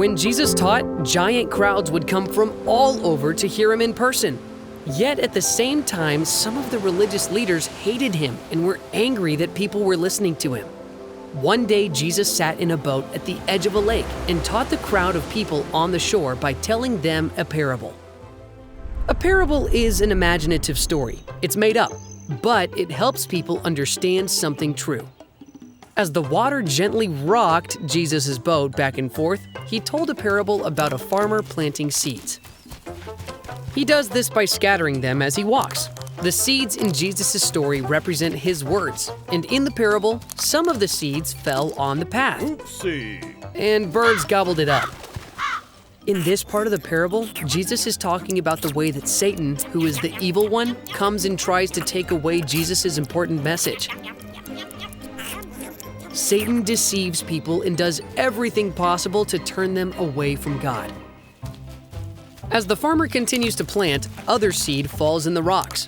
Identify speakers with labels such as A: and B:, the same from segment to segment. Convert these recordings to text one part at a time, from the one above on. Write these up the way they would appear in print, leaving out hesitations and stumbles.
A: When Jesus taught, giant crowds would come from all over to hear him in person. Yet at the same time, some of the religious leaders hated him and were angry that people were listening to him. One day, Jesus sat in a boat at the edge of a lake and taught the crowd of people on the shore by telling them a parable. A parable is an imaginative story. It's made up, but it helps people understand something true. As the water gently rocked Jesus' boat back and forth, he told a parable about a farmer planting seeds. He does this by scattering them as he walks. The seeds in Jesus' story represent his words, and in the parable, some of the seeds fell on the path.
B: Oopsie.
A: And birds gobbled it up. In this part of the parable, Jesus is talking about the way that Satan, who is the evil one, comes and tries to take away Jesus' important message. Satan deceives people and does everything possible to turn them away from God. As the farmer continues to plant, other seed falls in the rocks.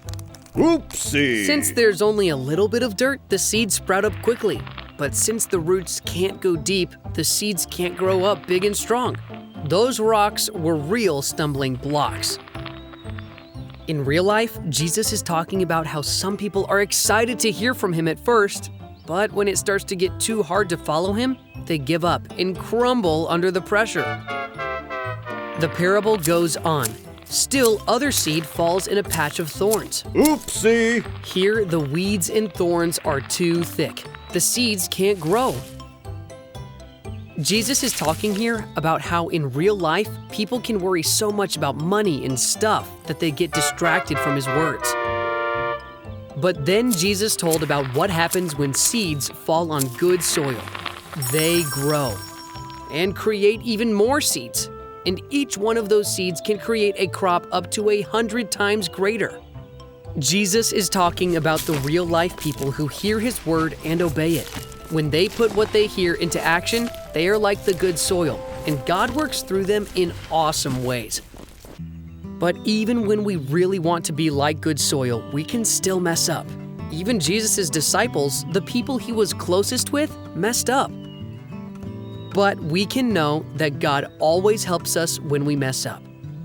B: Oopsie.
A: Since there's only a little bit of dirt, the seeds sprout up quickly. But since the roots can't go deep, the seeds can't grow up big and strong. Those rocks were real stumbling blocks. In real life, Jesus is talking about how some people are excited to hear from him at first, but when it starts to get too hard to follow him, they give up and crumble under the pressure. The parable goes on. Still, other seed falls in a patch of thorns.
B: Oopsie.
A: Here, the weeds and thorns are too thick. The seeds can't grow. Jesus is talking here about how in real life, people can worry so much about money and stuff that they get distracted from his words. But then Jesus told about what happens when seeds fall on good soil. They grow and create even more seeds. And each one of those seeds can create a crop up to 100 times greater. Jesus is talking about the real-life people who hear his word and obey it. When they put what they hear into action, they are like the good soil, and God works through them in awesome ways. But even when we really want to be like good soil, we can still mess up. Even Jesus' disciples, the people he was closest with, messed up. But we can know that God always helps us when we mess up.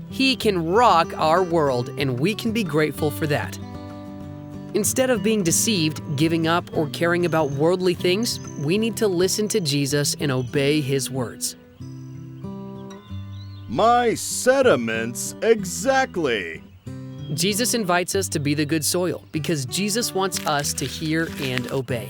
A: He can rock our world, and we can be grateful for that. Instead of being deceived, giving up, or caring about worldly things, we need to listen to Jesus and obey his words.
B: My sentiments exactly.
A: Jesus invites us to be the good soil because Jesus wants us to hear and obey.